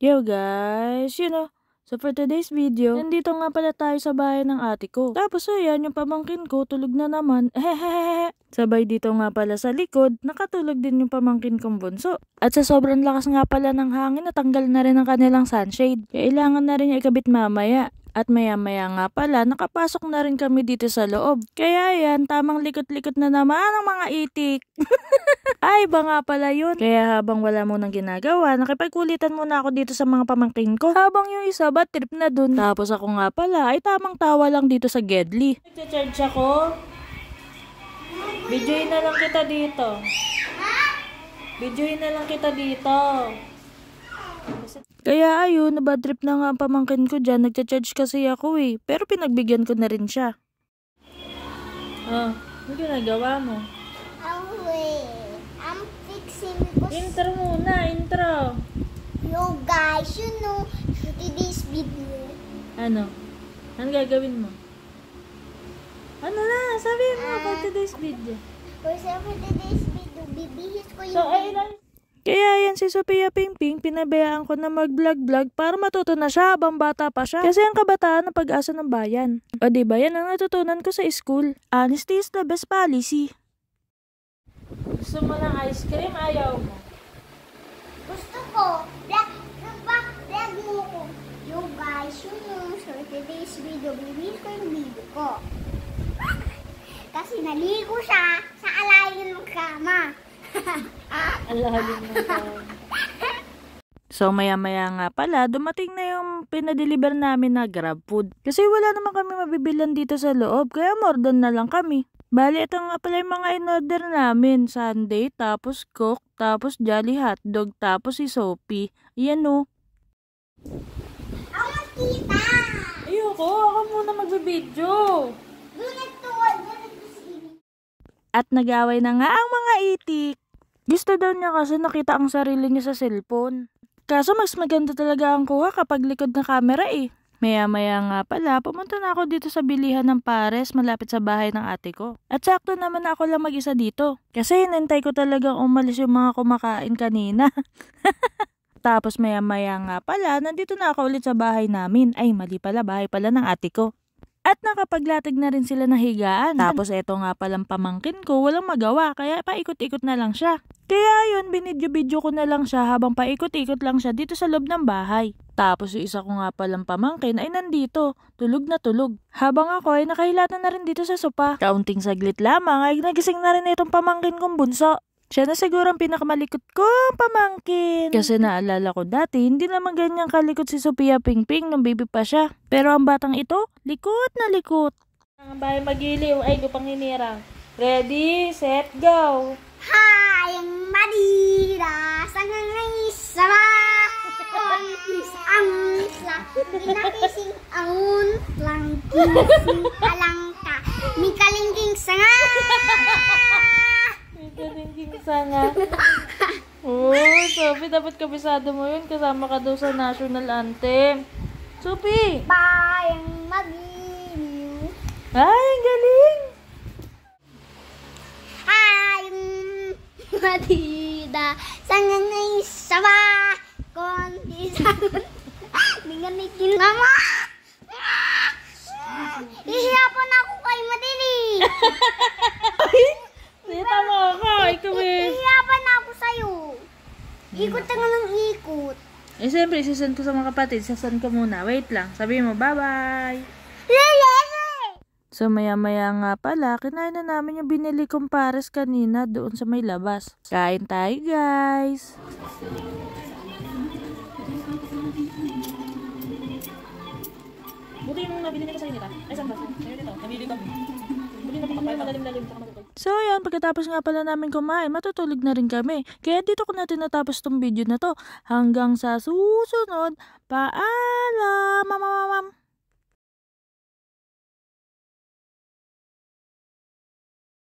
Yo guys, so for today's video, nandito nga pala tayo sa bahay ng ate ko. Tapos ayan, yung pamangkin ko, tulog na naman. Sabay dito nga pala sa likod, nakatulog din yung pamangkin kong bunso. At sa sobrang lakas nga pala ng hangin, natanggal na rin ang kanilang sunshade. Kailangan na rin niya ikabit mamaya. At maya-maya nga pala, nakapasok na rin kami dito sa loob. Kaya yan, tamang likot-likot na naman ang mga itik. Ay, ba nga pala yun. Kaya habang wala mo nang ginagawa, nakipagkulitan muna ako dito sa mga pamangkin ko. Habang yung isa bad trip na dun. Tapos ako nga pala, ay tamang tawa lang dito sa Gedli. Nagcha-charge ako. Videoin na lang kita dito. Videoin na lang kita dito. Kaya ayun, na bad trip na nga ang pamangkin ko dyan. Nagcha-charge kasi ako eh. Pero pinagbigyan ko na rin siya. Oh, ano ginagawa mo? I'm fixing because... Intro muna, intro. Yo guys, so today's video. Ano? Ano gagawin mo? Ano na? Sabi mo about today's video. For today's video, bibihis ko yung... So, ayun. Kaya yan si Sophia Pingping, pinabayaan ko na mag-vlog-vlog para matuto na siya habang bata pa siya. Kasi ang kabataan ang pag-asa ng bayan. O diba yan ang natutunan ko sa school. Honesty is the best policy. Gusto mo ng ice cream? Ayaw mo? Gusto ko. Vlog mo ko. Yo guys, so today's video, bibihis ko yung video ko. Kasi naligo siya sa alayin ng kama. Alalim ng kama. So maya-maya nga pala, dumating na yung pinadeliver namin na Grab food. Kasi wala naman kami mabibilan dito sa loob, kaya morden na lang kami. Bali, ito nga pala yung mga in-order namin. Sundae, tapos Coke, tapos Jolly Hotdog, tapos si Sophie. Ayan o. Ako makita! Ayoko, ako muna magbibideo. At nag-away na nga ang mga itik. Gusto daw niya kasi nakita ang sarili niya sa cellphone. Kaso mas maganda talaga ang kuha kapag likod ng camera eh. Maya-maya nga pala, pumunta na ako dito sa bilihan ng pares malapit sa bahay ng ate ko. At sakto naman ako lang mag-isa dito. Kasi hinintay ko talagang umalis yung mga kumakain kanina. Tapos maya-maya nga pala, nandito na ako ulit sa bahay namin. Ay, mali pala, bahay pala ng ate ko. At nakapaglatag na rin sila ng higaan. Tapos eto nga palang pamangkin ko, walang magawa, kaya paikot-ikot na lang siya. Kaya yun, binidyo-bidyo ko na lang siya habang paikot-ikot lang siya dito sa loob ng bahay. Tapos yung isa ko nga palang pamangkin ay nandito, tulog na tulog. Habang ako ay nakahilata na rin dito sa sopa. Kaunting saglit lamang ay nagising na rin itong pamangkin kong bunso. Siya na siguro ang pinakamalikot kong pamangkin. Kasi naalala ko dati, hindi naman ganyang kalikot si Sophia Pingping nung baby pa siya. Pero ang batang ito, likot na likot. Ang bahay magiliw, ay lupang hinirang. Ready, set, go! Hi, ang Madira! Sanganay sama! Kontis ang isla! Inapising angun lang kising alangka! Mikalingging sanga! Mikalingging sanga. Oh, Sophie, dapat kabisado mo yun. Kasama ka daw sa national anthem. Sophie! Bayang magiliw! Ay, galing! Madida, sanganay sama, konti sangan, minganikin mama. Ihirapan ako kay Madili. Ay, tama ka, ikaw eh. Ihirapan ako sa'yo. Ikot ka nga ng ikot. Eh, siyempre, isasend ko sa mga kapatid. Sasend ko muna. Wait lang. Sabi mo, bye-bye. So maya-maya nga pala, kinain na namin yung binili kong pares kanina doon sa may labas. Kain tayo guys! Buti yung nabili nito sa inita. Ay, saan ba? Ayun dito. Nabili ko. Buti na pakapay. Malalim-lalim. So yan, pagkatapos nga pala namin kumain, matutulog na rin kami. Kaya dito ko na tinatapos tong video na to. Hanggang sa susunod, paalam! Mamamamam!